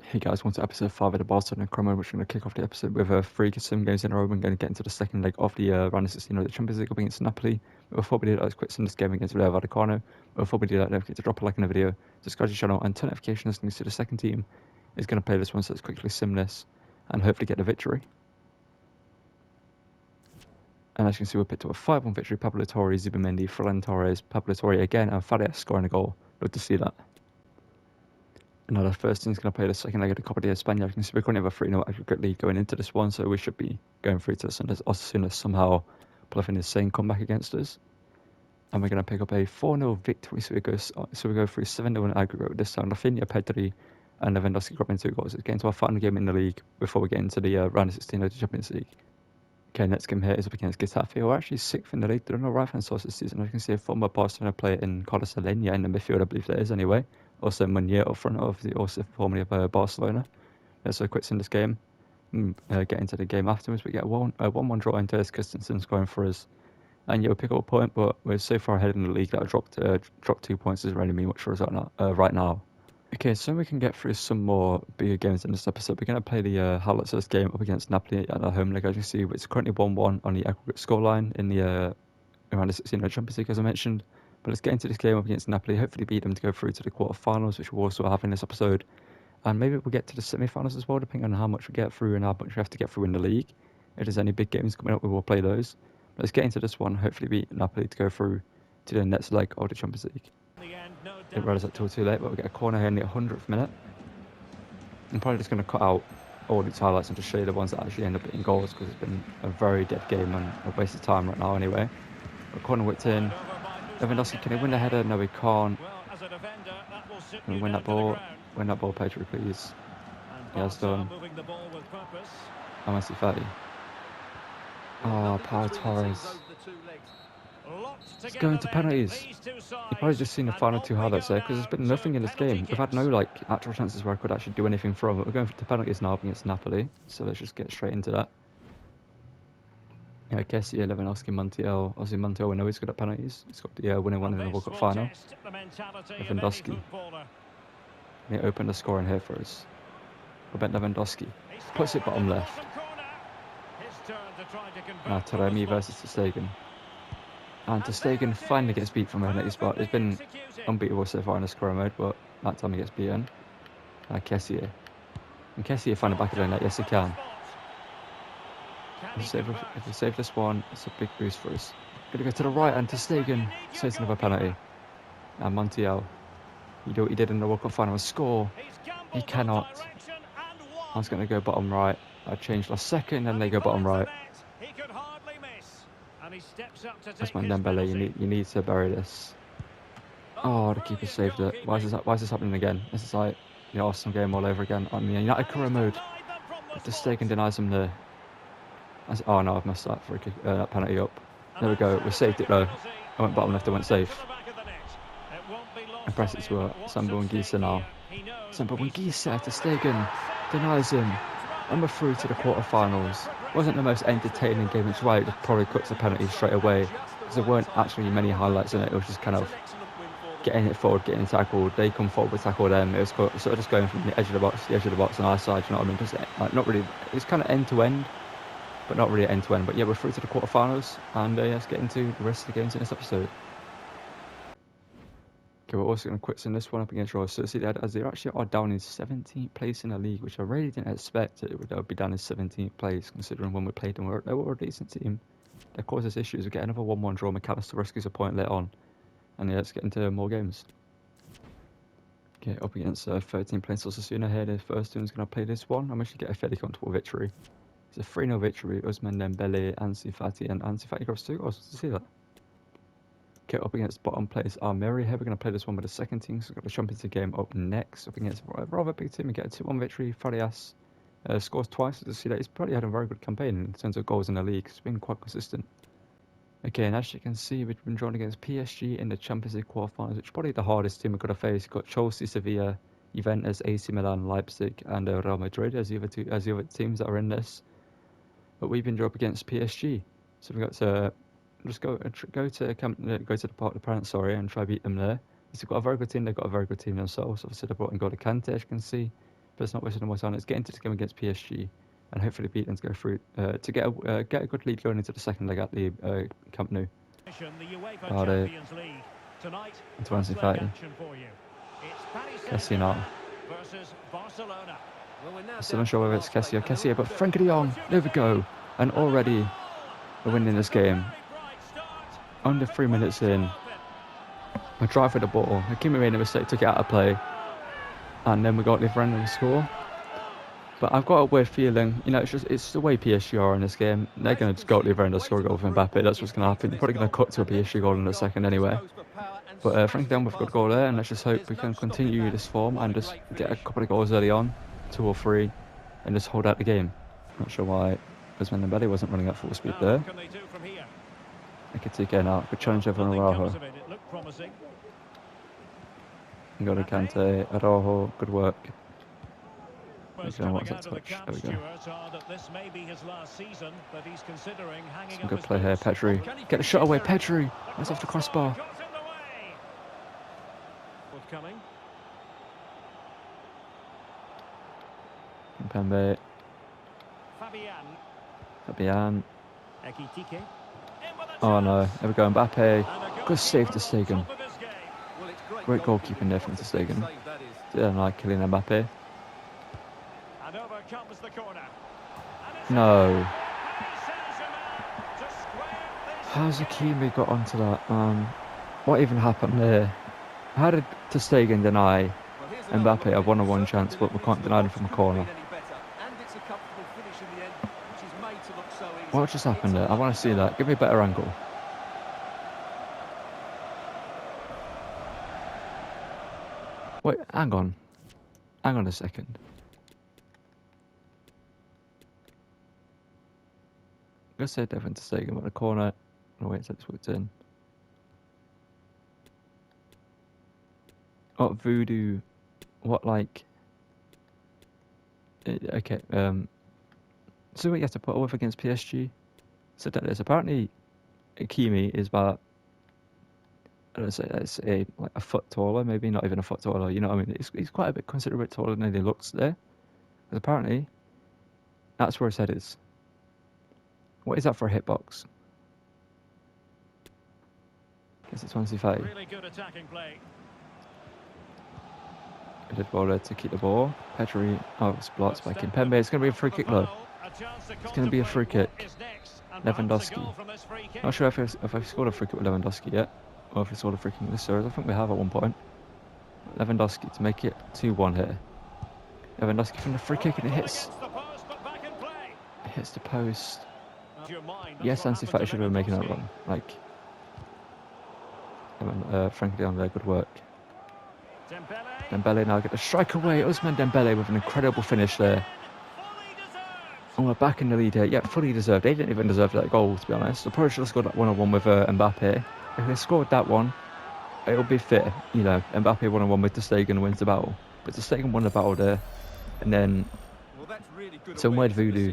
Hey guys, welcome to episode 5 of the Barcelona Chromo, which we're going to kick off the episode with 3 sim games in a row. We're going to get into the second leg of the round of 16 of the Champions League up against Napoli. But before we do that, let's quick sim this game against Real Madrid. But before we do that, don't forget to drop a like on the video, subscribe to the channel, and turn notifications so the second team is going to play this one. So let's quickly sim this and hopefully get the victory. And as you can see, we picked up a 5-1 victory. Pablo Torre, Zubimendi, Ferran Torres, Pablo Torre again, and Farias scoring a goal. Love to see that. Now the first team's going to play the second leg of the Copa de Espana. You can see we're currently have a 3-0 aggregate lead going into this one, so we should be going through to this as soon as somehow Bluffing is saying come back against us. And we're going to pick up a 4-0 victory, so we go through 7-0 in aggregate with this time. Rafinha, Pedri, and Lewandowski grabbing 2 goals. It's getting to our final game in the league before we get into the round of 16 of the Champions League. Okay, next game here is up against Getafe. We're actually 6th in the league. They're on the right-hand side this season. As you can see a former Barcelona player in Carlos Alenia in the midfield, I believe that is anyway. Also Meunier up front, obviously also formerly of Barcelona. So quits in this game. Get into the game afterwards. We get a 1-1 draw into this. Christensen scoring for us. And yeah, we'll pick up a point, but we're so far ahead in the league that I dropped 2 points doesn't really mean much for us right now. Okay, so we can get through some more bigger games in this episode. We're going to play the highlights of this game up against Napoli at our home leg. As you can see, it's currently 1-1 on the aggregate scoreline in the around the 16 Champions League, as I mentioned. But let's get into this game up against Napoli. Hopefully beat them to go through to the quarterfinals, which we'll also have in this episode. And maybe we'll get to the semi-finals as well, depending on how much we get through and how much we have to get through in the league. If there's any big games coming up, we will play those. But let's get into this one. Hopefully beat Napoli to go through to the next leg of the Champions League. Didn't realise that till too late, but we get a corner here in the 100th minute. I'm probably just going to cut out all these highlights and just show you the ones that actually end up being goals, because it's been a very dead game and a waste of time right now anyway. But corner whipped in. Lewandowski, can he win the header? No, he can't. Can we win that ball? Win that ball, Pedri, please. He has done. I'm Messi 30. Oh, Pau Torres. It's going to penalties. You've probably just seen the final 2 highlights there, because there's been nothing in this game. We've had no actual chances where I could actually do anything from it. We're going to penalties now against Napoli, so let's just get straight into that. Yeah, Kessie, Lewandowski, Montiel. Obviously, Montiel, we know he's good at penalties. He's got the winning one in the World Cup final. Lewandowski. They open the scoring here for us. Robert Lewandowski puts it bottom left. Now Taremi versus ter Stegen. And ter Stegen finally gets beat from a penalty spot. It's been unbeatable so far in the scoring mode, but that time he gets beaten. Kessie. And Kessie find the back of the net. Yes, he can. If we save this one, it's a big boost for us. Gonna go to the right, and ter Stegen saves another penalty. And Montiel, you do what he did in the World Cup final and score. He cannot. I was going to go bottom right. I changed last second, and they go bottom right. That's my Dembele. You need to bury this. Oh, the keeper saved it. Why is this happening again? This is like the Arsenal game all over again. I'm in United career mode. Ter Stegen denies him there. Oh no, I've messed that for that penalty up. There we go. We saved it though. I went bottom left. I went safe. I press it to Samba Wangisa now. Samba Wangisa, ter Stegen denies him. And we're through to the quarterfinals. Wasn't the most entertaining game. It's right. It probably cuts the penalty straight away, because there weren't actually many highlights in it. It was just kind of getting it forward, getting tackled. They come forward, we tackle them. It was sort of just going from the edge of the box to the edge of the box on our side. You know what I mean? Just not really. It's kind of end to end, but not really end to end. But yeah, we're through to the quarterfinals, and let's get into the rest of the games in this episode. Okay, we're also going to quit in this one up against Real Sociedad, as they actually are down in 17th place in the league, which I really didn't expect it would be down in 17th place, considering when we played them, they were a decent team. That caused us issues. We get another 1-1 draw. McAllister rescues a point later on, and yeah, let's get into more games. Okay, up against 13th place Osasuna here. The first team is going to play this one. I'm actually get a fairly comfortable victory. It's a 3-0 victory. Ousmane Dembele, Ansu Fati, and Ansu Fati grabs 2 goals. Did you see that? Okay, up against bottom place Almeria here. We're going to play this one with the second team. So we've got the Champions League game up next. Up against a rather big team. We get a 2-1 victory. Farias scores twice. As you see that, he's probably had a very good campaign in terms of goals in the league. He's been quite consistent. Okay, and as you can see, we've been drawn against PSG in the Champions League quarterfinals, which is probably the hardest team we've got to face. We've got Chelsea, Sevilla, Juventus, AC Milan, Leipzig, and Real Madrid as the other teams that are in this. But we've been drawn up against PSG. So we've got to just go to the parent, and try beat them there. They've got a very good team. They've got a very good team themselves. Obviously, they brought in N'Golo Kante, as you can see. But it's not wasting more time. Let's get into this game against PSG and hopefully beat them to go through to get a good lead going into the second leg at the Camp Nou. Vardy. Into Ansu Fati. Kessie now. Still not sure whether it's Kessie or Kessie, but Frenkie de Jong. There we go. And already we're winning this game. Under 3 minutes in. I drive for the ball. Hakimi made a mistake, took it out of play. And then we got the random score. But I've got a weird feeling, you know, it's the way PSG are in this game. They're going to just go to the random score goal for Mbappe. That's what's going to happen. They're probably going to cut to a PSG goal in a second anyway. But Frenkie de Jong with a good goal there, and let's just hope we can continue this form and just get a couple of goals early on, 2 or 3, and just hold out the game. Not sure why Ousmane Dembele wasn't running at full speed there. Ekitike now, good challenge over Araujo. N'Golo Kante, Araujo, good work. Okay, what's that touch? There we go. Some good play here, Pedri. Get the shot away, Pedri! That's off the crossbar. Kimpembe. Fabian. Oh no, there we go, Mbappe. Good save to Stegen. Great goalkeeping there from Ter Stegen. Didn't like killing Mbappe. No. How's Hakimi got onto that? What even happened there? How did Ter Stegen deny Mbappe a one-on-one chance, but we can't deny him from a corner? What just happened there? I want to see that. Give me a better angle. Wait, hang on. Hang on a second. I'm going to say Devin Ter Stegen, but the corner. No, wait, it's worked in. Oh, voodoo. What, like. Okay, so what you have to put up against PSG? So that is apparently Hakimi is about, I don't know, let's say like a foot taller, maybe not even a foot taller. You know what I mean? He's quite a bit considerably taller than he looks there. But apparently, that's where his head is. What is that for a hitbox? Guess it's Ansu Fati. Really good attacking play. Good ball there to keep the ball. Pedri, oh, it's blocked by Kimpembe. It's going to be a free kick though. It's going to be a free kick. Lewandowski. Not sure if I've scored a free kick with Lewandowski yet, or if we scored a free kick with this series. I think we have at one point. Lewandowski to make it 2-1 here. Lewandowski from the free kick and it hits the post. Yes, Ansu Fati should have been making that run. Like, Frenkie de Jong there, good work. Dembele now get the strike away. Ousmane Dembele with an incredible finish there. And we're back in the lead here. Yeah, fully deserved. They didn't even deserve that goal, to be honest. They probably should have scored that 1-on-1 with Mbappe. If they scored that one, it'll be fair. You know, Mbappe 1-on-1 with Ter Stegen wins the battle. But Ter Stegen won the battle there. And then some weird voodoo,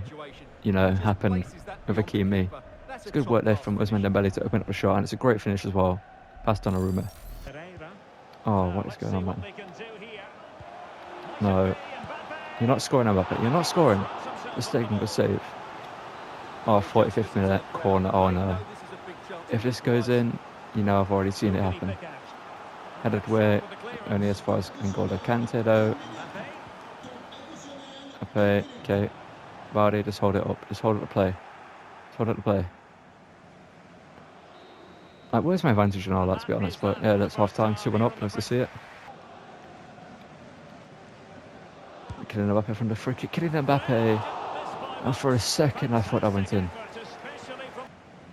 you know, happened with Hakimi. It's good work there from Ousmane Dembele to open up the shot. And it's a great finish as well. Past Donnarumma. Oh, what is going on, man? No. You're not scoring, Mbappe. You're not scoring. Ter Stegen, good save. Oh, 45th minute corner. Oh, no. If this goes in, you know I've already seen it happen. Headed way, only as far as N'Golo Kante, though. Okay. Vardy, just hold it up. Just hold it to play. Just hold it to play. Like, where's my advantage and all that, to be honest? But yeah, that's half time. 2-1 up. Nice to see it. Killing Mbappe from the free kick. Killing Mbappe. And for a second, I thought that went in.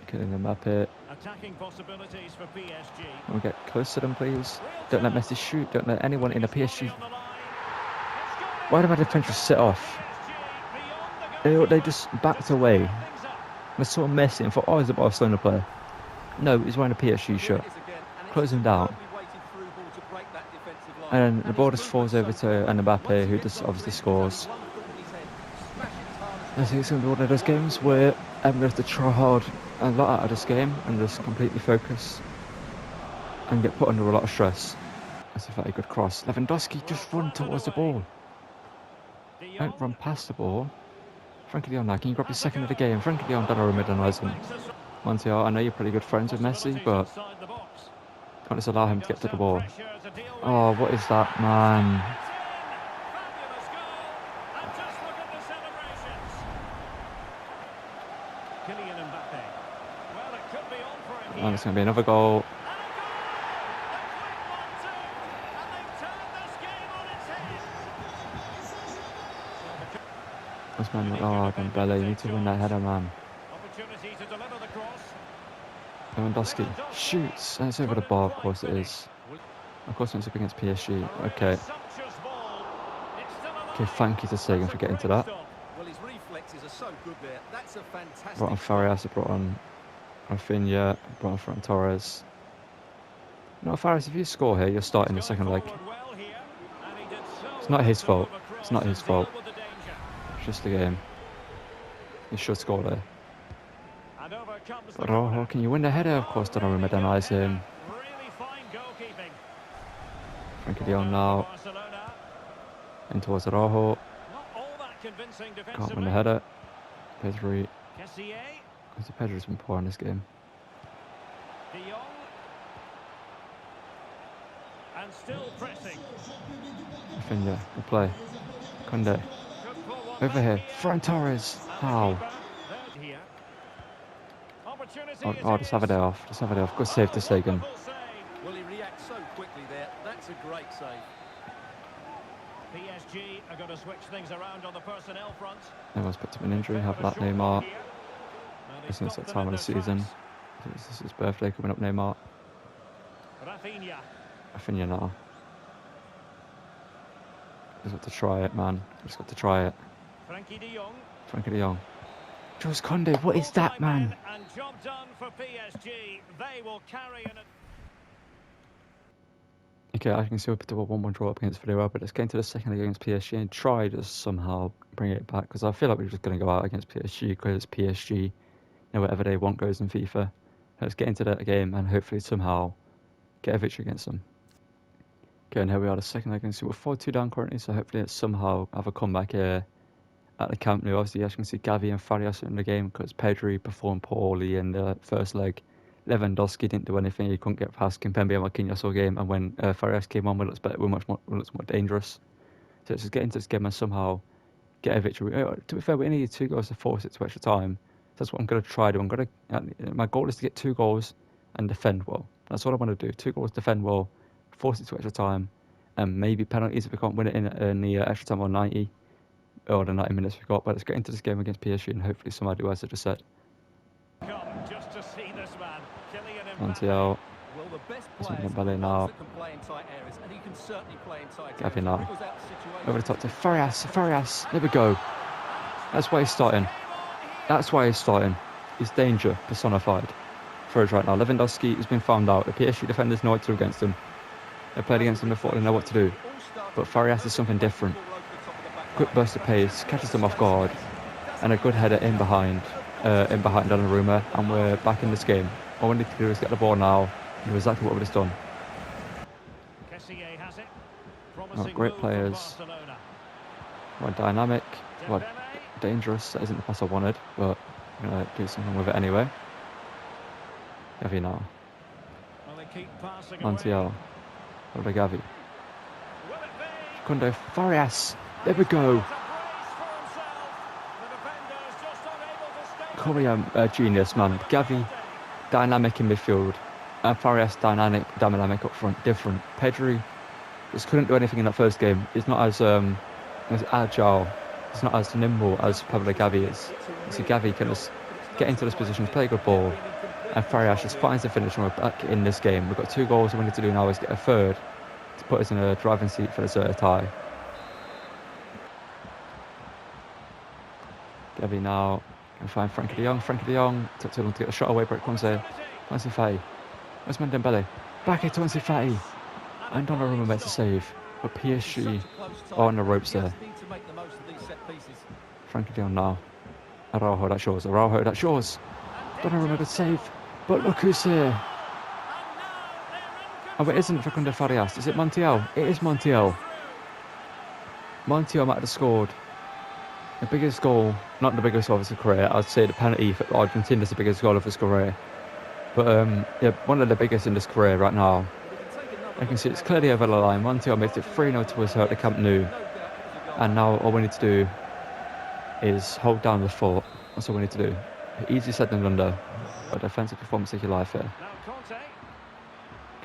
Killing Mbappe. Can we get close to them, please? Don't let Messi shoot. Don't let anyone in a PSG. Why did my defence just sit off? They just backed away. They saw Messi and thought, oh, he's a Barcelona player. No, he's wearing a PSG shirt. Close him down. And the ball just falls over to Mbappe, who just obviously scores. I think it's going to be one of those games where I'm going to have to try hard a lot out of this game and just completely focus and get put under a lot of stress. That's a very good cross. Lewandowski just run towards the ball. Don't run past the ball. Frankie de Jong now, can you grab your second of the game? Frankie de Jong, Donnarumma denies him. Montiel, I know you're pretty good friends with Messi, but can't just allow him to get to the ball. Oh, what is that, man? And it's going to be another goal. This man, oh, Dembele, you need to win that header, man. Lewandowski shoots, and it's over the bar, of course it is. Of course it's up against PSG, okay. Okay, thank you to Sagan for getting to that. Brought on Farias, brought on Rafinha, brought on Ferran Torres. No, Farias, if you score here, you're starting the second leg. It's not his fault. It's not his fault. It's just the game. He should score there. Rojo, can you win the header? Of course, Donnarumma denies him. Frankie de Jong now. In towards Rojo. Can't win the header. Pedri. Pedri's been poor in this game. And still pressing. Rafinha, good play. Kunde. Over here. Ferran Torres. How? Oh, just have a day off. Just have a day off. Good save to Sagan. Well, he reacts so quickly there. That's a great save. PSG are going to switch things around on the personnel front. Everyone's picked up an injury. Have that Neymar. It's that time of the season. This is his birthday coming up, Neymar. Rafinha now. Just got to try it, man. Just got to try it. Frankie de Jong. Jules Koundé, what is that, man? And job done for PSG. They will carry an... Okay, I can see we picked up a 1-1 draw up against Villarreal, but let's get into the second leg against PSG and try to somehow bring it back, because I feel like we're just going to go out against PSG because it's PSG. You know, whatever they want goes in FIFA. Let's get into that game and hopefully somehow get a victory against them. Okay, and here we are, the second leg. So we're 4-2 down currently, so hopefully it's somehow have a comeback here at the Camp Nou. Obviously, as you can see, Gavi and Farias are in the game because Pedri performed poorly in the first leg. Lewandowski didn't do anything. He couldn't get past Kimpembe and Marquinhos all game. And when Farias came on, we looked better. We looked more dangerous. So let's just get into this game and somehow get a victory. To be fair, we only need 2 goals to force it to extra time. That's what I'm going to try to do. My goal is to get 2 goals and defend well. That's what I want to do. 2 goals, defend well, force it to extra time, and maybe penalties if we can't win it in the extra time or 90 or the 90 minutes we got. But let's get into this game against PSG and hopefully somebody do as I just said. Montiel. Dembele now. Gavi now. Over the top to Farias. There we go. That's why he's starting. That's why he's starting. He's danger personified for us right now. Lewandowski has been found out. The PSG defenders know what to do against him. They played against him before, they know what to do. But Farias is something different. Quick burst of pace, catches them off guard, and a good header in behind Donnarumma, and we're back in this game. All we need to do is get the ball now and do exactly what we've just done. Oh, great players. Well, dynamic. Well, dangerous. That isn't the pass I wanted, but I'm going to do something with it anyway. Gavi now. Montiel. What about Gavi? Koundé, Farias. There we go. Korea, genius, man. Gavi, dynamic in midfield. And Farias, dynamic up front. Different. Pedri just couldn't do anything in that first game. He's not as agile. He's not as nimble as Pablo Gavi is. So Gavi can just get into those positions, play a good ball. And Farias just finds the finish and we're back in this game. We've got 2 goals. What we need to do now is get a third to put us in a driving seat for the tie. Gavi now can find Frankie de Jong. Frankie de Jong took too long to get a shot away, but it comes there. Ansu Fati. Where's Dembele? Back here to Ansu Fati. And Donnarumma makes a save. But PSG are on the ropes there. Frankie de Jong now. Araujo, that shows. Donnarumma, good save. But look who's here. Oh, it isn't Facundo Farias. Is it Montiel? It is Montiel. Montiel might have scored. The biggest goal, not the biggest goal of his career, I'd say the penalty for Argentina is the biggest goal of his career. But yeah, one of the biggest in his career right now. I can see it's clearly over the line. Montiel makes it 3-0 to us here at the Camp Nou. And now all we need to do is hold down the fort. That's all we need to do. Easy said than done though. A defensive performance take your life here.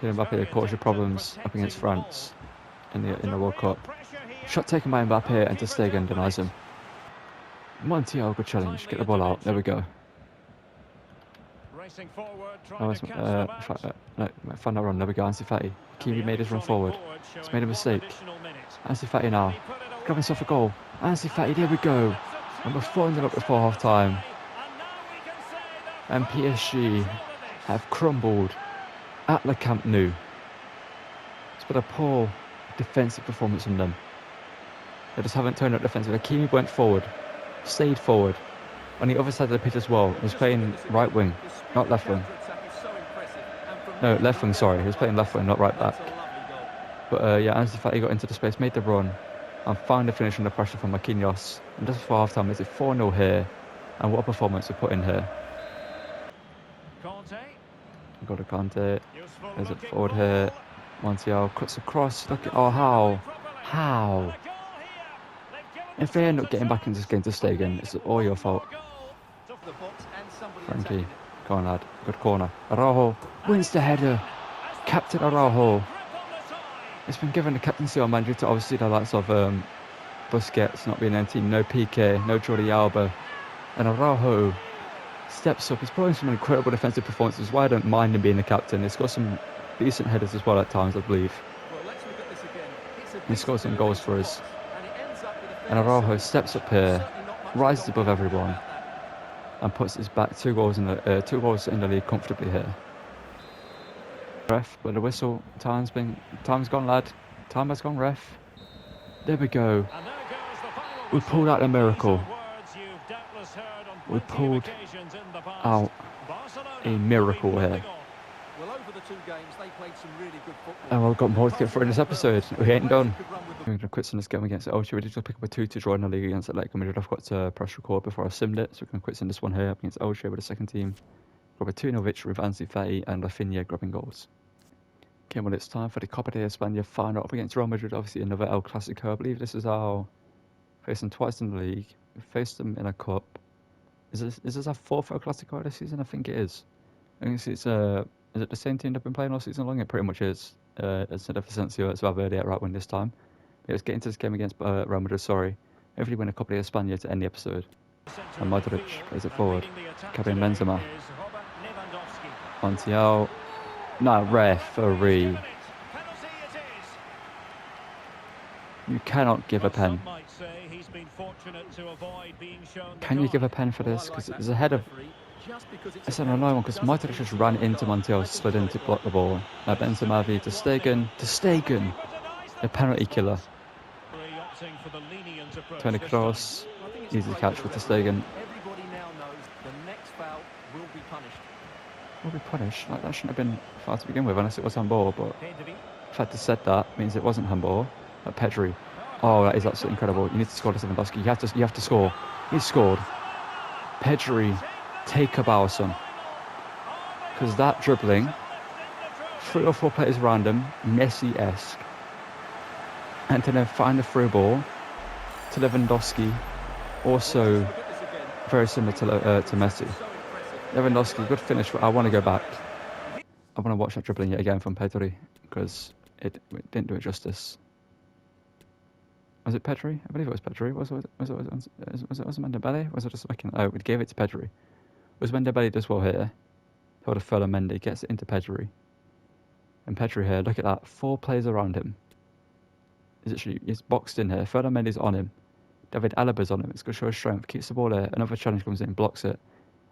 Kylian Mbappe caused your problems up against France in the World Cup. Shot taken by Mbappe and ter Stegen denies him. Montiel, good challenge. Get the ball out. There we go. No, find that run. There we go. Ansu Fati. Kimi made his run forward. He's made a mistake. Ansu Fati now. Grab himself a goal. Ansu Fati, there we go. And we're 4-0 up before half time. And PSG have crumbled at the Camp Nou. It's been a poor defensive performance from them. They just haven't turned up defensively. Kimi went forward, stayed forward. On the other side of the pitch as well, he was playing right wing, not left wing. No, left wing, sorry. He was playing left wing, not right back. But yeah, Ansu Fati got into the space, made the run, and found the finish under pressure from Marquinhos. And just before half time, it's a 4-0 here. And what a performance to put in here. Got a Conte. There's it forward here. Montiel cuts across. Look at, oh, how? If they end up getting back into this game to Stegen, it's all your fault. Frankie, go on lad, good corner. Araujo wins the header. Captain Araujo. It's been given the captaincy on Man due to obviously the likes of Busquets not being in the team, no Piqué, no Jordi Alba. And Araujo steps up. He's putting some incredible defensive performances. Why I don't mind him being the captain. He's got some decent headers as well at times, I believe. He scored some goals for us. And Araujo steps up here, rises above everyone, and puts his back two goals in the league comfortably here. Ref, but the whistle. Time's gone, lad. Time has gone, ref. There we go. We pulled out a miracle. We pulled out a miracle here. And we've got more to get through in this episode. We ain't done. We're going to quit in this game against Elche. We did just pick up a 2-2 draw in the league against Atletico Madrid. I've got to press record before I simmed it, so we can quit in this one here against Elche with the second team. Grab a 2-0 victory with Ansu Fati and Rafinha grabbing goals. Okay, well, it's time for the Copa de Espana final up against Real Madrid. Obviously, another El Clasico. I believe this is our faced them twice in the league. We faced them in a cup. Is this our fourth El Clasico this season? I think it is. I think it's is it the same team that have been playing all season long? It pretty much is. It's not Vicencio, it's Valverde at right wing this time. But let's get into this game against Real Madrid, sorry. Hopefully win a Copa de Espana to end the episode. And Modric plays it forward. Karim Benzema. Montiel. No, referee. You cannot give a pen. Can you give a pen for this? Because there's a head of... It's an annoying one because Modric just ran into Montiel, slid in to block the ball. Now Benzema v ter Stegen, a penalty killer. Tony Kroos, easy catch with ter Stegen. Will be punished? Like, that shouldn't have been far to begin with unless it was handball, but the fact they said that means it wasn't handball. Like Pedri. Oh, that is absolutely incredible. You need to score this Lewandowski. You have to score. He scored. Pedri, take a bow, son. Because that dribbling, 3 or 4 players around him, Messi-esque. And to then find the through ball to Lewandowski, also very similar to Messi. Lewandowski, good finish, but I want to go back. I want to watch that dribbling yet again from Pedri, because it didn't do it justice. Was it Pedri? I believe it was Pedri. Was it Mendembele? Was it just making... Oh, we gave it to Pedri. Was Mendembele does well here. Hold a Ferland Mendy, gets it into Pedri. And Pedri here, look at that. 4 players around him. He's boxed in here. Ferland Mendy's on him. David Alaba's on him. It's going to show his strength. Keeps the ball there. Another challenge comes in, blocks it.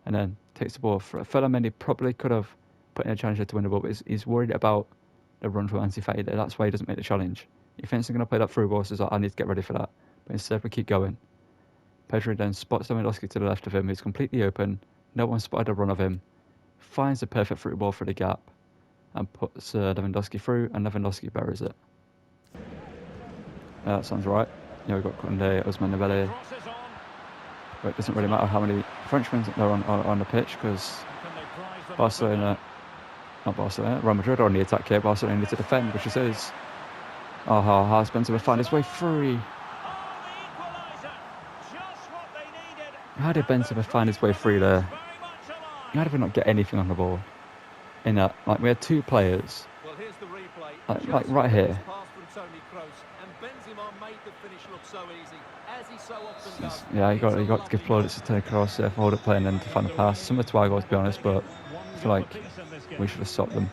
And then takes the ball. Ferland Mendy probably could have put in a challenge to win the ball, but he's worried about the run from Ansu Fati there. That's why he doesn't make the challenge. He thinks he's going to play that through ball, so he's like, I need to get ready for that. But instead we keep going. Pedri then spots Lewandowski to the left of him. He's completely open. No one spotted a run of him. Finds the perfect through ball for the gap. And puts Lewandowski through, and Lewandowski buries it. That sounds right. Yeah, we've got Koundé, Ousmane Dembélé. But it doesn't really matter how many Frenchmen there are on the pitch, because Barcelona, not Barcelona, Real Madrid are on the attack here. Barcelona need to defend, which it is. Has Benzema found his way free. How did Benzema find his way free there? How did we not get anything on the ball? In that, like, we had two players, Well, here's the replay. like right here. Pass from Toni Kroos, and Benzema made the finish look so easy, as he so often does. Yeah, you got to give plaudits to Toni Kroos there for hold up play and then to find a pass. Similar to our goal, to be honest, but I feel like we should have stopped them.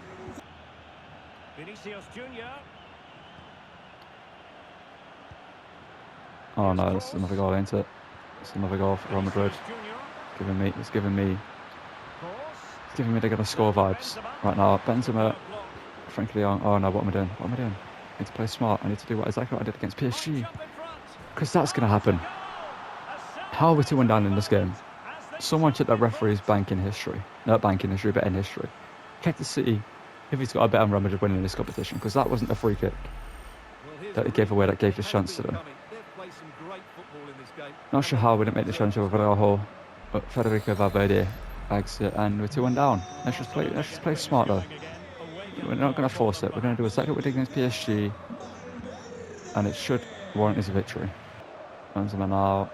Oh no, this is another goal, ain't it? It's another goal for Real Madrid. It's giving me they're gonna score vibes right now. Benzema, frankly, oh no, what am I doing? I need to play smart. I need to do exactly what I did against PSG, because that's gonna happen. How are we 2-1 down in this game? Someone check that referee's bank in history. Not bank in history, but in history. Check to see if he's got a bet on Real Madrid winning this competition, because that wasn't a free kick that he gave away, that gave this chance to them. Not sure how we didn't make the challenge over Araujo, but Federico Valverde bags it, and we're 2-1 down. Let's just play smart though. We're not going to force it. We're going to do exactly what we did against PSG, and it should warrant us a victory. Benzema now.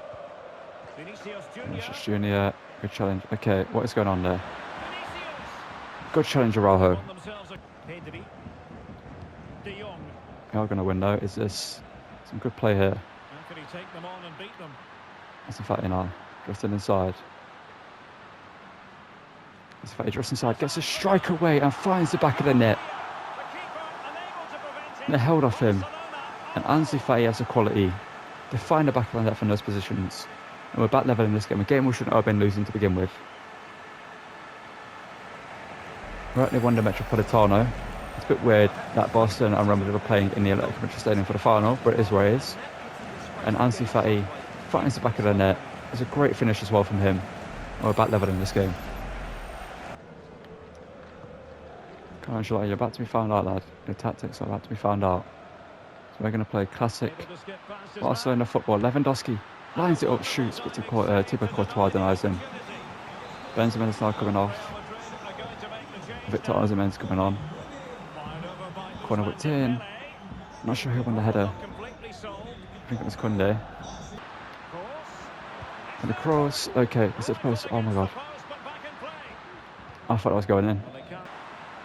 Vinicius Junior. Good challenge. Okay, what is going on there? Good challenge, Araujo. We are going to win though. Is this some good play here? That's in fact now. Drifting inside. That's in fact drifts inside. Gets a strike away and finds the back of the net. And they held off him. And Ansu Fati has the quality to find the back of the net from those positions. And we're back level in this game. A game we shouldn't have been losing to begin with. We're at the Wanda Metropolitano. It's a bit weird that Barcelona and Real Madrid are playing in the Electric Stadium for the final, but it is where it is. And Ansu Fati finds the back of the net. It's a great finish as well from him. We're back level in this game. Come on, Ancelotti, you're about to be found out, lad. Your tactics are about to be found out. So we're going to play classic Barcelona football. Lewandowski lines it up, shoots, but Thibaut Courtois denies him. Benzema is now coming off. Victor Osimhen's coming on. Corner whipped in. Not sure who won the header. I think it was Koundé. And the cross. Okay, is it post? Oh my god. I thought I was going in.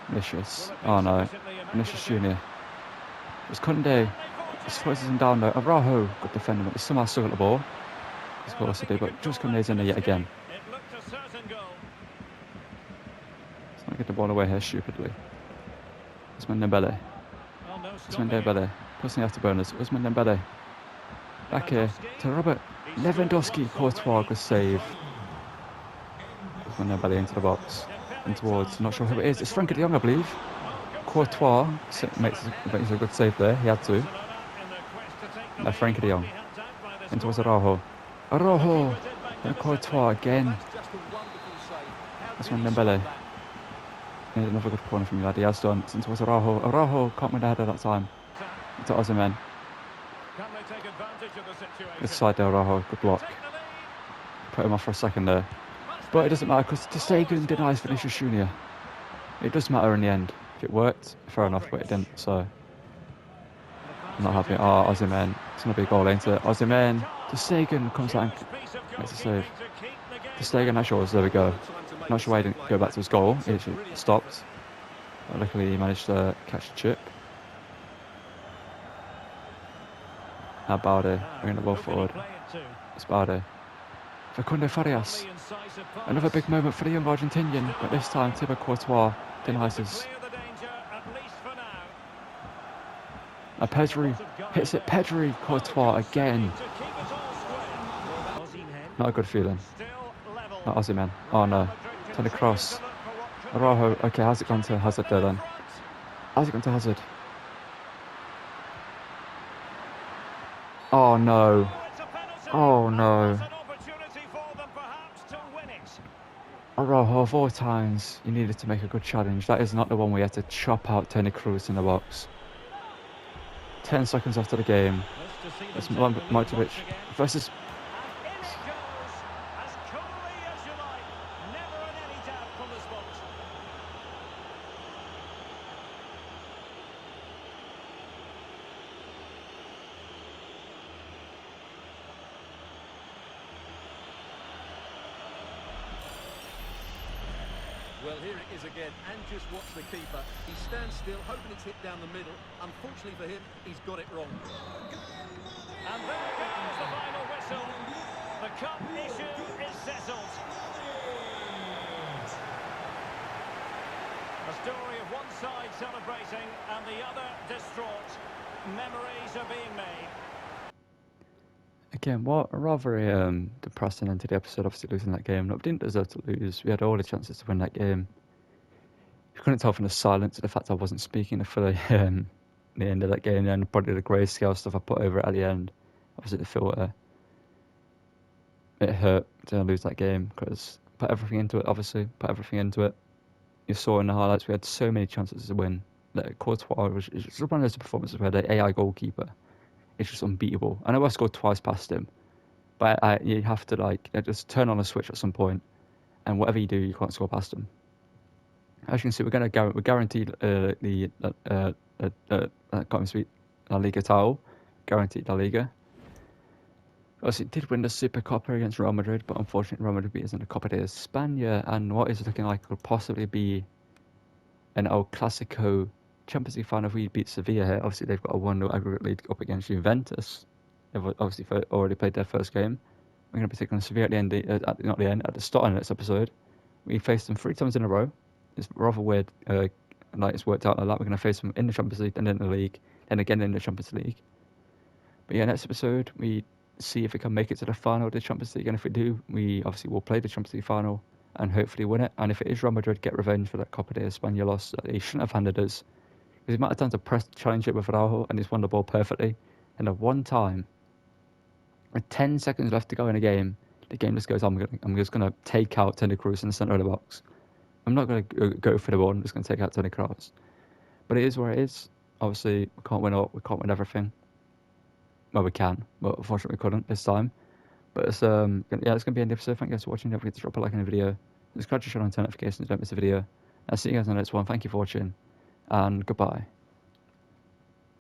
Vinicius. Oh no. Vinicius Junior. It was Koundé. He closes him down though. Araujo, good defender, but he somehow still got the ball. He's got to do, but just Koundé's in there yet again. Let's not get the ball away here stupidly. Ousmane Dembele. Ousmane Dembele. Pushing after burners. Ousmane Dembele. Back here to Robert Lewandowski. Courtois, good save. Ousmane Dembele into the box. And towards, not sure who it is. It's Frenkie de Jong, I believe. Courtois makes a good save there. He had to. No, Frenkie de Jong. And towards Araujo. Araujo. And Courtois again. Ousmane Dembele. Need another good corner from you, lad. He has done. It's towards Araujo. Araujo can't win the header that time. Into Osimhen. Good slide there, Araujo. Good block. Put him off for a second there. But it doesn't matter because Ter Stegen denies Vinicius Junior. It does matter in the end. If it worked, fair enough, but it didn't, so I'm not happy. Oh, Osimhen. It's going to be a goal, ain't it? Osimhen. Ter Stegen comes out and makes a save. Ter Stegen, not sure. There we go. Not sure why he didn't go back to his goal. He stopped. But luckily, he managed to catch the chip. Now Balde, bringing the ball forward. It's Balde. Facundo Farias. Another big moment for the young Argentinian, but this time Thibaut Courtois denies us. Pedri hits it. Pedri, Courtois again. Not a good feeling. Not Osimhen. Oh no. Toni Kroos. Araujo. Okay, how's it gone to Hazard there then? How's it gone to Hazard? Oh no. Oh no. Araujo, of all times, you needed to make a good challenge. That is not the one we had to chop out Toni Kroos in the box. 10 seconds after the game. It's Markovic versus... Well, here it is again, and just watch the keeper. He stands still, hoping it's hit down the middle. Unfortunately for him, he's got it wrong. And there goes the final whistle. The cup issue is settled. A story of one side celebrating and the other distraught. Memories are being made. Again, what a rather depressing end to the episode, obviously losing that game. Look, we didn't deserve to lose. We had all the chances to win that game. You couldn't tell from the silence of the fact I wasn't speaking for the end of that game, and probably the grayscale stuff I put over it at the end. Obviously the filter. It hurt to lose that game because put everything into it, obviously. Put everything into it. You saw in the highlights we had so many chances to win. Like, Courtois was just one of those performances where the AI goalkeeper is just unbeatable. I know I scored twice past him, but you have to just turn on a switch at some point, and whatever you do, you can't score past him. As you can see, we're guaranteed the La Liga title, guaranteed La Liga. Obviously, it did win the Super Copa against Real Madrid, but unfortunately, Real Madrid beat us in the Copa de Espana, and what is looking like could possibly be an El Clasico Champions League final if we beat Sevilla here. Obviously, they've got a 1-0 aggregate lead up against Juventus. They've obviously already played their first game. We're going to be taking on Sevilla at the start of the next episode. We faced them 3 times in a row. It's rather weird. It's worked out like that. We're going to face them in the Champions League, then in the league, then again in the Champions League. But yeah, next episode, we see if we can make it to the final of the Champions League, and if we do, we obviously will play the Champions League final and hopefully win it. And if it is Real Madrid, get revenge for that Copa de Espana loss that they shouldn't have handed us, because the amount of times I challenge it with Araujo and he's won the ball perfectly, and at one time, with 10 seconds left to go in a game, the game just goes, I'm just going to take out Toni Kroos in the centre of the box. I'm not going to go for the ball, I'm just going to take out Toni Kroos. But it is where it is. Obviously, we can't win all, we can't win everything. Well, we can, but unfortunately we couldn't this time. But it's going to be the end of the episode. Thank you guys for watching. Don't forget to drop a like on the video. Subscribe to the channel and turn notifications, don't miss a video. I'll see you guys in the next one. Thank you for watching, and goodbye.